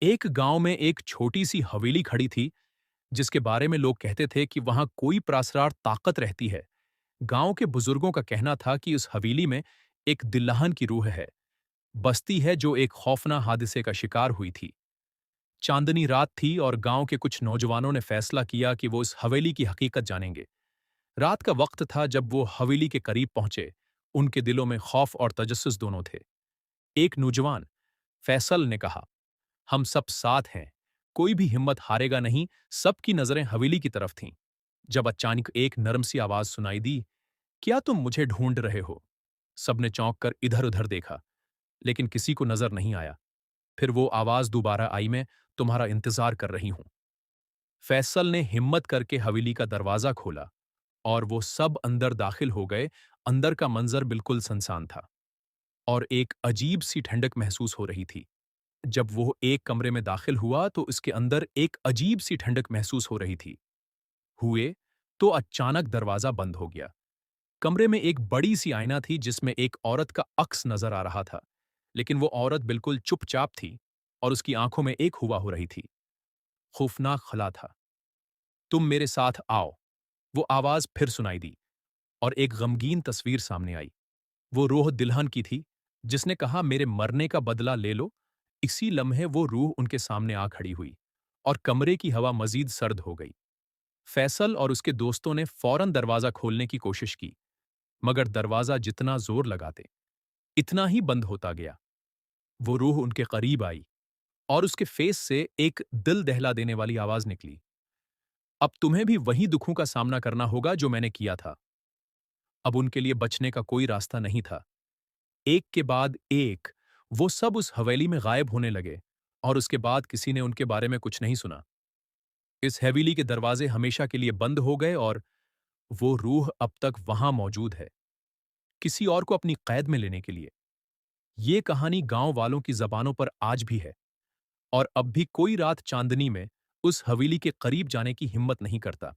एक गांव में एक छोटी सी हवेली खड़ी थी जिसके बारे में लोग कहते थे कि वहां कोई प्रासरार ताकत रहती है। गांव के बुजुर्गों का कहना था कि उस हवेली में एक दिल्लहन की रूह है, बस्ती है जो एक खौफनाक हादसे का शिकार हुई थी। चांदनी रात थी और गांव के कुछ नौजवानों ने फैसला किया कि वो इस हवेली की हकीकत जानेंगे। रात का वक्त था जब वो हवेली के करीब पहुंचे। उनके दिलों में खौफ और तजस्सुस दोनों थे। एक नौजवान, फैसल ने कहा, हम सब साथ हैं, कोई भी हिम्मत हारेगा नहीं। सबकी नजरें हवेली की तरफ थीं। जब अचानक एक नरम सी आवाज सुनाई दी, क्या तुम मुझे ढूंढ रहे हो? सबने चौंक कर इधर उधर देखा, लेकिन किसी को नजर नहीं आया। फिर वो आवाज दोबारा आई, मैं तुम्हारा इंतजार कर रही हूं। फैसल ने हिम्मत करके हवेली का दरवाजा खोला और वो सब अंदर दाखिल हो गए। अंदर का मंजर बिल्कुल सुनसान था और एक अजीब सी ठंडक महसूस हो रही थी। जब वो एक कमरे में दाखिल हुआ तो इसके अंदर एक अजीब सी ठंडक महसूस हो रही थी। हुए तो अचानक दरवाजा बंद हो गया। कमरे में एक बड़ी सी आईना थी जिसमें एक औरत का अक्स नजर आ रहा था, लेकिन वो औरत बिल्कुल चुपचाप थी और उसकी आंखों में एक हुआ हो रही थी। खौफनाक खला था। तुम मेरे साथ आओ, वो आवाज फिर सुनाई दी और एक गमगीन तस्वीर सामने आई। वो रूह दिल्हन की थी जिसने कहा, मेरे मरने का बदला ले लो। इसी लम्हे वो रूह उनके सामने आ खड़ी हुई और कमरे की हवा मजीद सर्द हो गई। फैसल और उसके दोस्तों ने फौरन दरवाजा खोलने की कोशिश की, मगर दरवाजा जितना जोर लगाते इतना ही बंद होता गया। वो रूह उनके करीब आई और उसके फेस से एक दिल दहला देने वाली आवाज निकली, अब तुम्हें भी वही दुखों का सामना करना होगा जो मैंने किया था। अब उनके लिए बचने का कोई रास्ता नहीं था। एक के बाद एक वो सब उस हवेली में गायब होने लगे और उसके बाद किसी ने उनके बारे में कुछ नहीं सुना। इस हवेली के दरवाजे हमेशा के लिए बंद हो गए और वो रूह अब तक वहां मौजूद है, किसी और को अपनी कैद में लेने के लिए। ये कहानी गांव वालों की जबानों पर आज भी है और अब भी कोई रात चांदनी में उस हवेली के करीब जाने की हिम्मत नहीं करता।